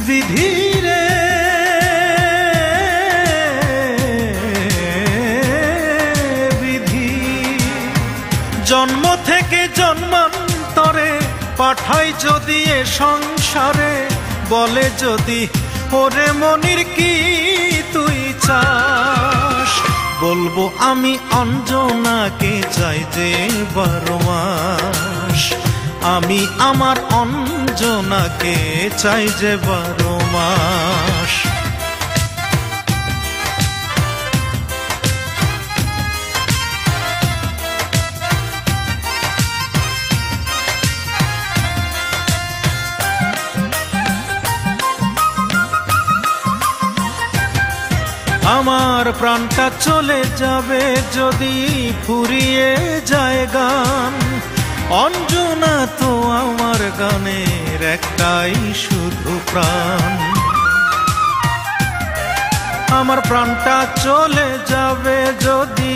বিধিরে বিধি, জন্ম থেকে জন্মান্তরে পাঠাই যদি এ সংসারে, বলে যদি ওরে মনির কি তুই চাস, বলবো আমি অঞ্জনাকে চাই যে 12 মাস, আমি আমার অঞ্জনাকে চাই যে 12 মাস। আমার প্রাণটা চলে যাবে যদি ফুরিয়ে যায় গান, অঞ্জনা তো আমার গানের একটাই শুধু প্রাণ। আমার প্রাণটা চলে যাবে যদি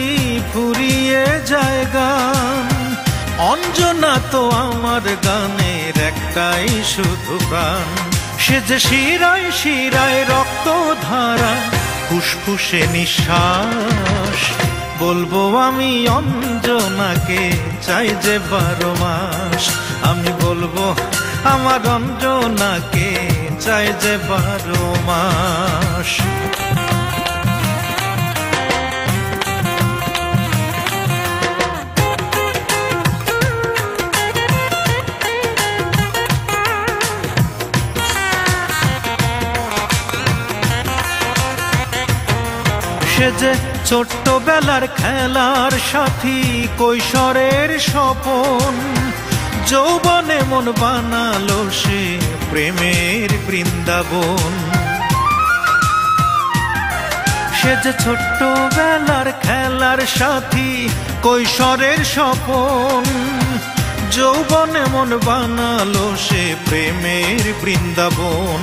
ফুরিয়ে যায় গান, অঞ্জনা তো আমার গানের একটাই শুধু প্রাণ। সে যে শিরায় শিরায় রক্ত ধারা, ফুসফুসে নিঃশ্বাস, বলবো আমি অঞ্জনাকে চাই যে 12 মাস, আমি বলবো আমার অঞ্জনাকে চাই যে 12 মাস। সে যে ছোট্টবেলার খেলার সাথী, কৈশোরের স্বপন, যৌবনে মন বানালো সে প্রেমের বৃন্দাবন। সে যে ছোট্টবেলার খেলার সাথী, কৈশোরের স্বপন, যৌবনে মন বানালো সে প্রেমের বৃন্দাবন।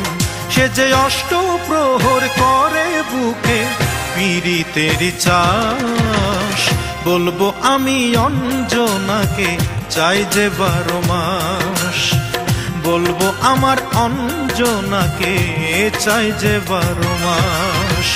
সে যে অষ্টপ্রহর করে বুকে পীড়িতের চাষ, বলবো আমি অঞ্জনাকে চাই যে 12 মাস, বলবো আমার অঞ্জনাকে চাই যে 12 মাস।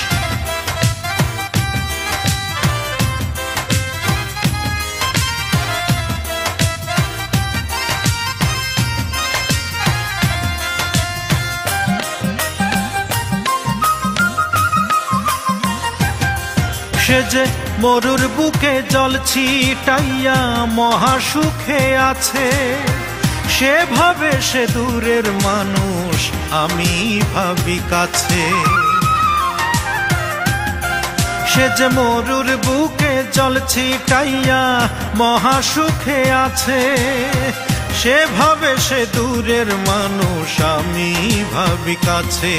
সে যে মরুর বুকে জল ছিটাইয়া মহাসুখে আছে, সে ভাবে সে দূরের মানুষ, আমি ভাবি কাছে। সে যে মরুর বুকে জল ছিটাইয়া মহাসুখে আছে, সে ভাবে সে দূরের মানুষ, আমি ভাবি কাছে।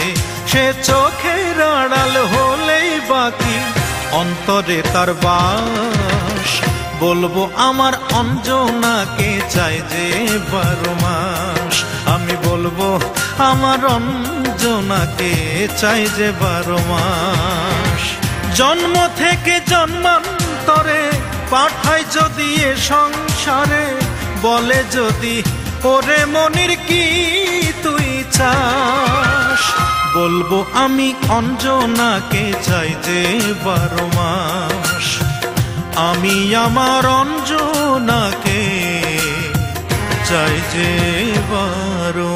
সে চোখের আড়াল হলেই বাকি অন্তরে তার বাস, বলবো আমার অঞ্জনাকে চাই যে 12 মাস, আমি বলবো আমার অঞ্জনাকে চাই যে 12 মাস। জন্ম থেকে জন্মান্তরে পাঠাই যদি এ সংসারে, বলে যদি ওরে মনির কি তুই চাস, বলবো আমি অঞ্জনাকে চাই যে 12 মাস, আমি আমার অঞ্জনাকে চাই যে 12